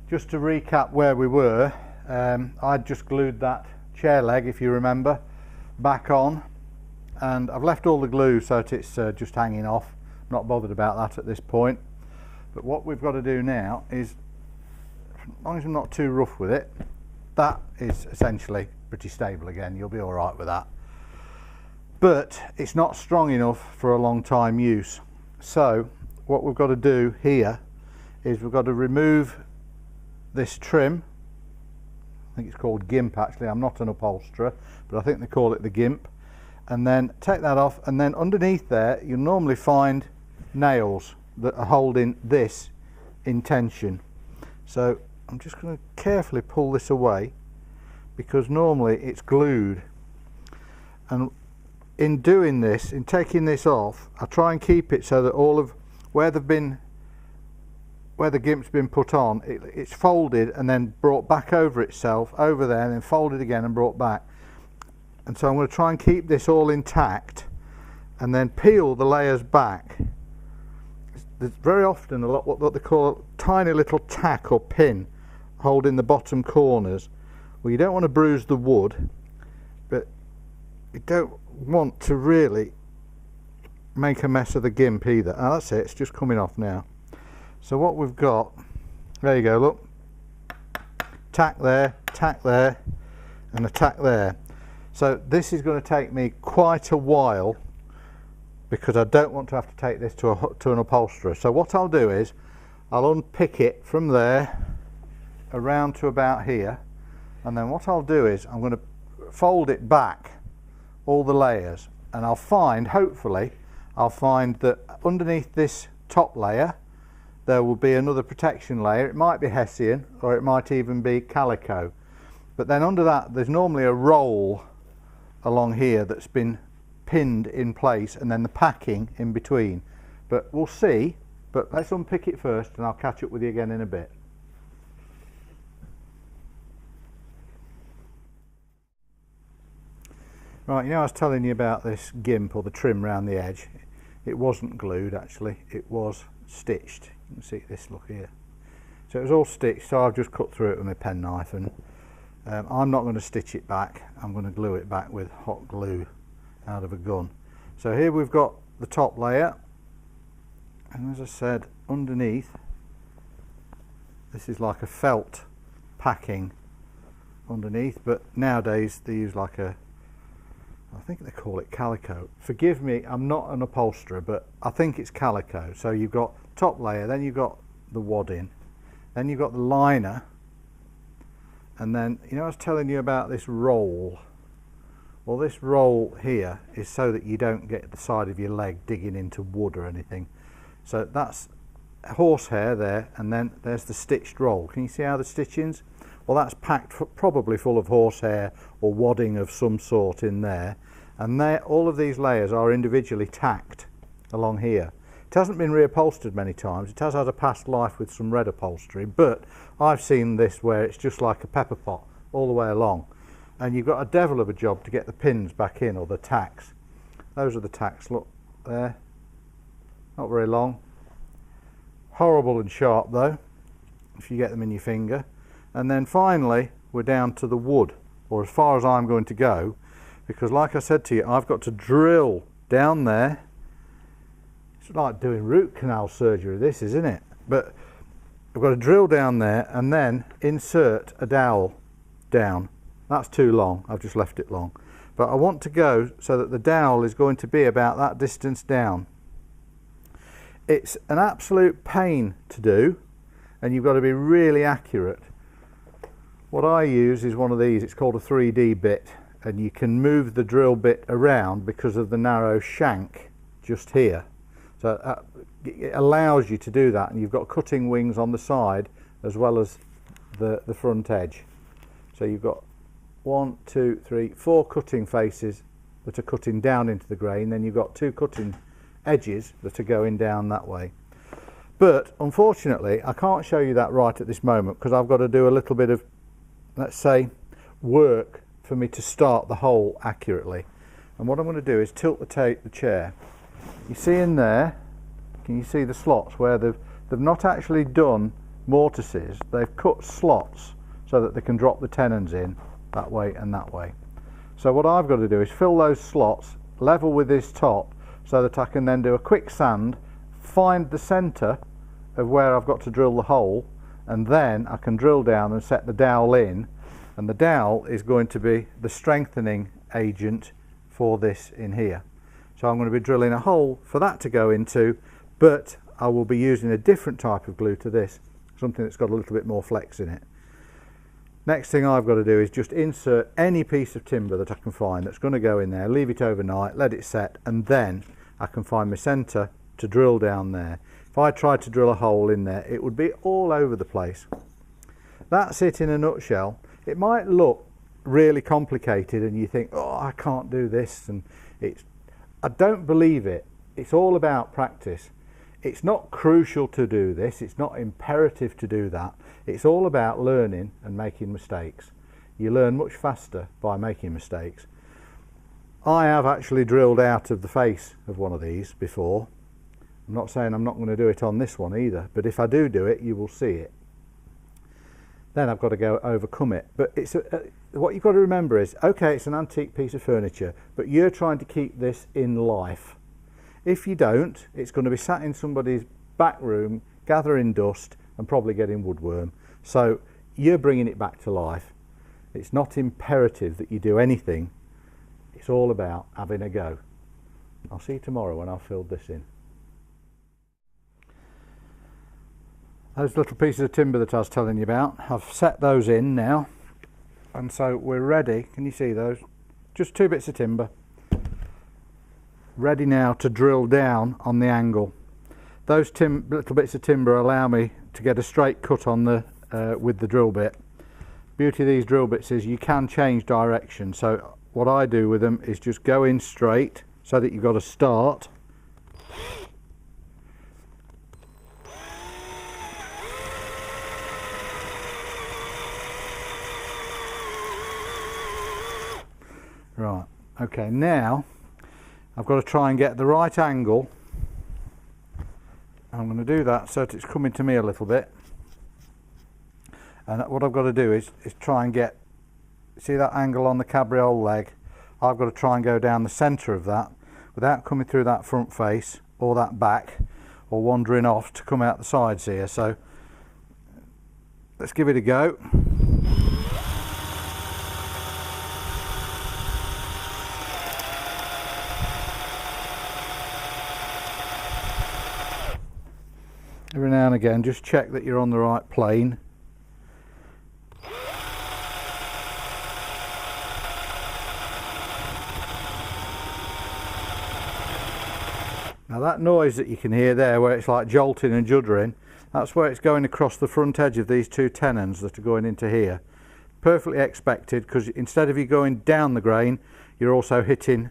Just to recap where we were, I'd just glued that chair leg, if you remember, back on, and I've left all the glue so that it's just hanging off. Not bothered about that at this point. But what we've got to do now is, as long as I'm not too rough with it, that is essentially pretty stable again. You'll be all right with that. But it's not strong enough for a long time use. So what we've got to do here is we've got to remove this trim. I think it's called gimp actually. I'm not an upholsterer, but I think they call it the gimp. And then take that off, and then underneath there you'll normally find nails that are holding this in tension. So I'm just going to carefully pull this away, because normally it's glued, and in doing this, in taking this off, I try and keep it so that all of where the gimp's been put on, it's folded and then brought back over itself over there, and then folded again and brought back. And so I'm going to try and keep this all intact and then peel the layers back. There's very often a lot what they call a tiny little tack or pin holding the bottom corners. Well, you don't want to bruise the wood, but you don't want to really make a mess of the gimp either. Oh, that's it, it's just coming off now. So what we've got, there you go, look, tack there, and a tack there. So this is going to take me quite a while, because I don't want to have to take this to an upholsterer. So what I'll do is I'll unpick it from there around to about here, and then what I'll do is I'm going to fold it back, all the layers, and I'll find, hopefully I'll find that underneath this top layer there will be another protection layer. It might be hessian, or it might even be calico, but then under that there's normally a roll along here that's been pinned in place, and then the packing in between. But we'll see. But let's unpick it first, and I'll catch up with you again in a bit. Right, you know, I was telling you about this gimp, or the trim around the edge. It wasn't glued actually, it was stitched. You can see this, look here. So it was all stitched, so I've just cut through it with my penknife, and I'm not going to stitch it back. I'm going to glue it back with hot glue out of a gun. So here we've got the top layer, and as I said, underneath this is like a felt packing underneath, but nowadays they use like a, I think they call it calico. Forgive me, I'm not an upholsterer, but I think it's calico. So you've got top layer, then you've got the wadding, then you've got the liner, and then, you know, I was telling you about this roll. Well, this roll here is so that you don't get the side of your leg digging into wood or anything. So that's horsehair there, and then there's the stitched roll. Can you see how the stitching's? Well, that's packed probably full of horsehair or wadding of some sort in there, and all of these layers are individually tacked along here. It hasn't been reupholstered many times. It has had a past life with some red upholstery, but I've seen this where it's just like a pepper pot all the way along, and you've got a devil of a job to get the pins back in, or the tacks. Those are the tacks, look there, not very long, horrible and sharp though if you get them in your finger. And then finally we're down to the wood, or as far as I'm going to go, because like I said to you, I've got to drill down there. It's like doing root canal surgery, this, isn't it? But I've got to drill down there and then insert a dowel down. That's too long, I've just left it long. But I want to go so that the dowel is going to be about that distance down. It's an absolute pain to do, and you've got to be really accurate. What I use is one of these, it's called a 3D bit, and you can move the drill bit around because of the narrow shank just here. So it allows you to do that, and you've got cutting wings on the side as well as the front edge. So you've got 1, 2, 3, 4 cutting faces that are cutting down into the grain, then you've got 2 cutting edges that are going down that way. But unfortunately I can't show you that right at this moment, because I've got to do a little bit of, let's say, work for me to start the hole accurately. And what I'm going to do is tilt the chair. You see in there, can you see the slots where they've not actually done mortises, they've cut slots so that they can drop the tenons in that way and that way. So what I've got to do is fill those slots level with this top so that I can then do a quick sand, find the centre of where I've got to drill the hole, and then I can drill down and set the dowel in, and the dowel is going to be the strengthening agent for this in here. So I'm going to be drilling a hole for that to go into, but I will be using a different type of glue to this, something that's got a little bit more flex in it. Next thing I've got to do is just insert any piece of timber that I can find that's going to go in there, leave it overnight, let it set, and then I can find my centre to drill down there. If I tried to drill a hole in there, it would be all over the place. That's it in a nutshell. It might look really complicated and you think, oh, I can't do this, and I don't believe it. It's all about practice. It's not crucial to do this, it's not imperative to do that. It's all about learning and making mistakes. You learn much faster by making mistakes. I have actually drilled out of the face of one of these before. I'm not saying I'm not going to do it on this one either, but if I do it, you will see it. Then I've got to go overcome it. But it's what you've got to remember is, okay, it's an antique piece of furniture, but you're trying to keep this in life. If you don't, it's going to be sat in somebody's back room, gathering dust and probably getting woodworm. So you're bringing it back to life. It's not imperative that you do anything. It's all about having a go. I'll see you tomorrow when I've filled this in. Those little pieces of timber that I was telling you about, I've set those in now, and so we're ready. Can you see those? Just 2 bits of timber. Ready now to drill down on the angle. Those little bits of timber allow me to get a straight cut on the with the drill bit. Beauty of these drill bits is you can change direction. So what I do with them is just go in straight so that you've got a start. Right, okay, now I've got to try and get the right angle. I'm going to do that so that it's coming to me a little bit. And what I've got to do is try and get, see that angle on the cabriole leg? I've got to try and go down the centre of that without coming through that front face or that back or wandering off to come out the sides here. So let's give it a go. Every now and again, just check that you're on the right plane. Now that noise that you can hear there, where it's like jolting and juddering, that's where it's going across the front edge of these 2 tenons that are going into here. Perfectly expected, because instead of you going down the grain, you're also hitting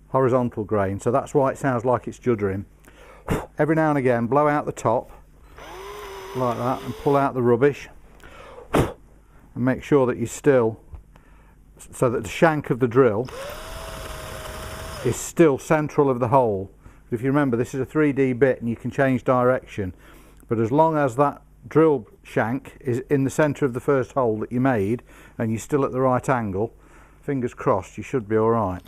horizontal grain. So that's why it sounds like it's juddering. Every now and again, blow out the top like that and pull out the rubbish, and make sure that you're still, so that the shank of the drill is still central of the hole. If you remember, this is a 3D bit and you can change direction, but as long as that drill shank is in the centre of the first hole that you made and you're still at the right angle, fingers crossed, you should be all right.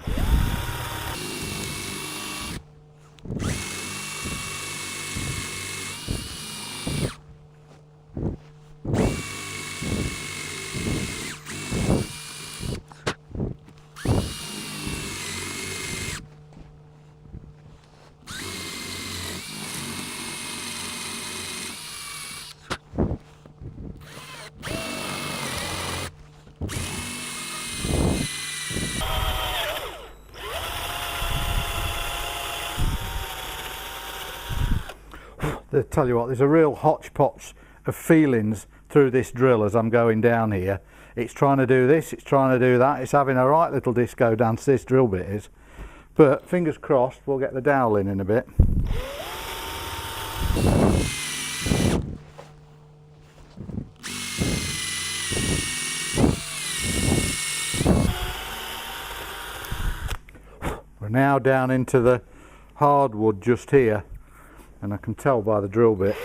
I tell you what, there's a real hodgepodge of feelings through this drill as I'm going down here. It's trying to do this, it's trying to do that, it's having a right little disco dance, this drill bit is. But fingers crossed, we'll get the dowel in a bit. We're now down into the hardwood just here, and I can tell by the drill bit.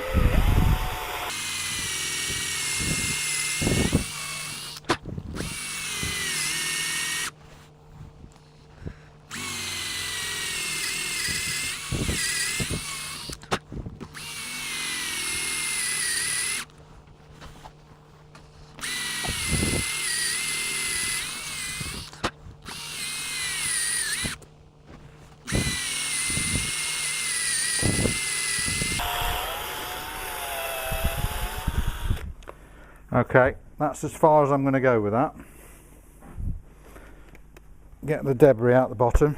Okay, that's as far as I'm going to go with that. Get the debris out the bottom.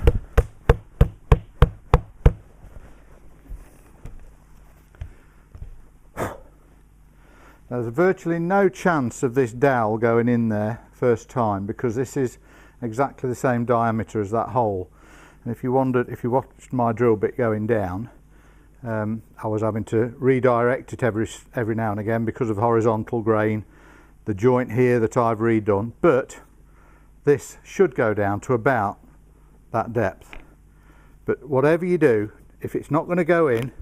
There's virtually no chance of this dowel going in there first time, because this is exactly the same diameter as that hole. And if you watched my drill bit going down, I was having to redirect it every now and again because of horizontal grain, the joint here that I've redone, but this should go down to about that depth. But whatever you do, if it's not going to go in,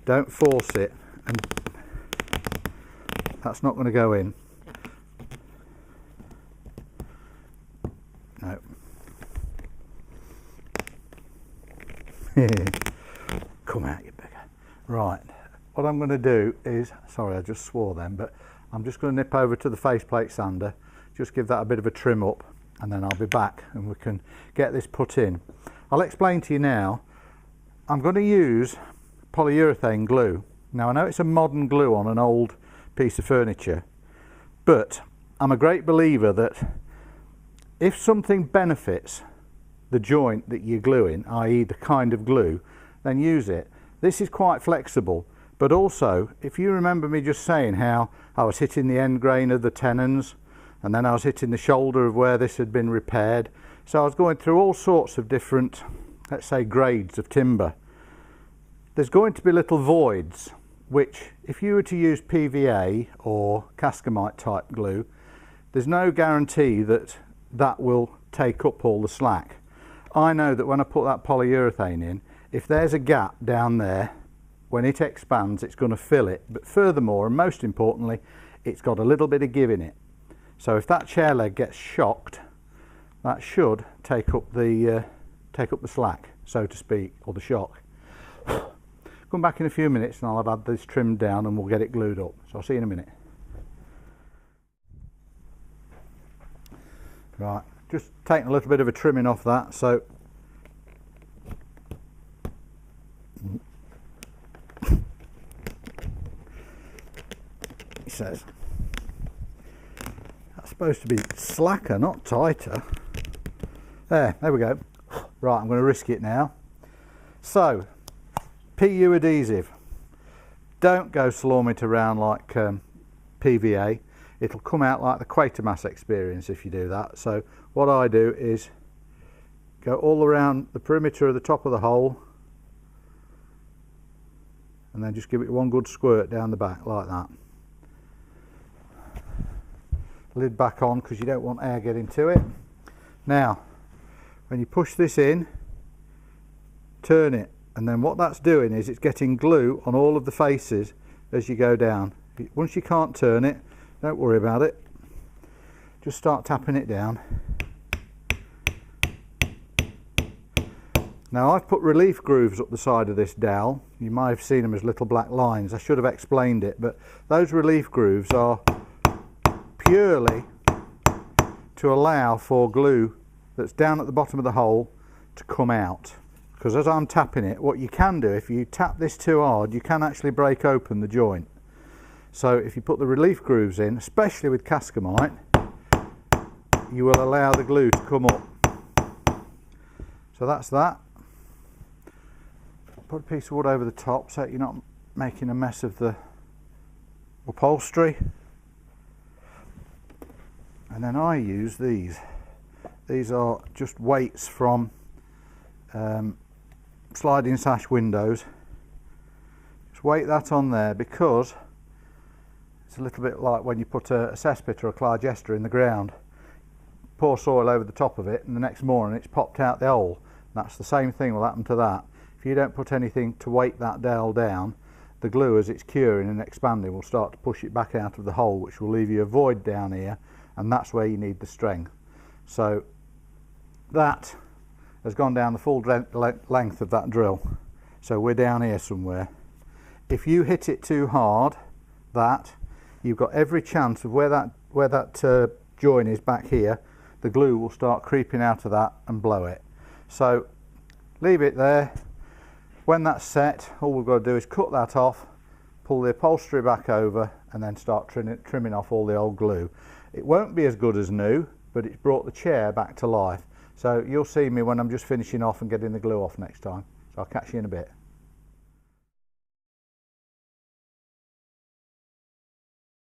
don't force it, and that's not going to go in. No. Come out, you beggar. Right, what I'm going to do is, sorry I just swore then, but I'm just going to nip over to the faceplate sander, just give that a bit of a trim up, and then I'll be back and we can get this put in. I'll explain to you now. I'm going to use polyurethane glue. Now I know it's a modern glue on an old piece of furniture, but I'm a great believer that if something benefits the joint that you're gluing, i.e. the kind of glue, then use it. This is quite flexible, but also if you remember me just saying how I was hitting the end grain of the tenons, and then I was hitting the shoulder of where this had been repaired, so I was going through all sorts of different, let's say, grades of timber. There's going to be little voids which, if you were to use PVA or Cascamite type glue, there's no guarantee that that will take up all the slack. I know that when I put that polyurethane in, if there's a gap down there, when it expands it's going to fill it, but furthermore, and most importantly, it's got a little bit of give in it. So if that chair leg gets shocked, that should take up the slack, so to speak, or the shock. Come back in a few minutes and I'll have had this trimmed down and we'll get it glued up. So I'll see you in a minute. Right, just taking a little bit of a trimming off that, so it says that's supposed to be slacker, not tighter. There we go. Right, I'm going to risk it now. So PU adhesive, don't go slorm it around like PVA. It'll come out like the Quatermass experience if you do that. So what I do is go all around the perimeter of the top of the hole, and then just give it one good squirt down the back like that. Lid back on because you don't want air getting to it. Now when you push this in, turn it, and then what that's doing is it's getting glue on all of the faces as you go down. Once you can't turn it, don't worry about it, just start tapping it down. Now I've put relief grooves up the side of this dowel. You might have seen them as little black lines. I should have explained it, but those relief grooves are purely to allow for glue that's down at the bottom of the hole to come out. Because as I'm tapping it, what you can do, if you tap this too hard, you can actually break open the joint. So if you put the relief grooves in, especially with Cascamite, you will allow the glue to come up. So that's that. Put a piece of wood over the top so you're not making a mess of the upholstery. And then I use these. These are just weights from sliding sash windows. Just weight that on there because it's a little bit like when you put a cesspit or a Clargester in the ground. Pour soil over the top of it and the next morning it's popped out the hole. That's the same thing will happen to that. If you don't put anything to weight that dowel down, the glue as it's curing and expanding will start to push it back out of the hole, which will leave you a void down here, and that's where you need the strength. So that has gone down the full length of that drill, so we're down here somewhere. If you hit it too hard, you've got every chance of where that joint is back here, the glue will start creeping out of that and blow it. So leave it there. When that's set, all we've got to do is cut that off, pull the upholstery back over, and then start trimming off all the old glue. It won't be as good as new, but it's brought the chair back to life. So you'll see me when I'm just finishing off and getting the glue off next time. So I'll catch you in a bit.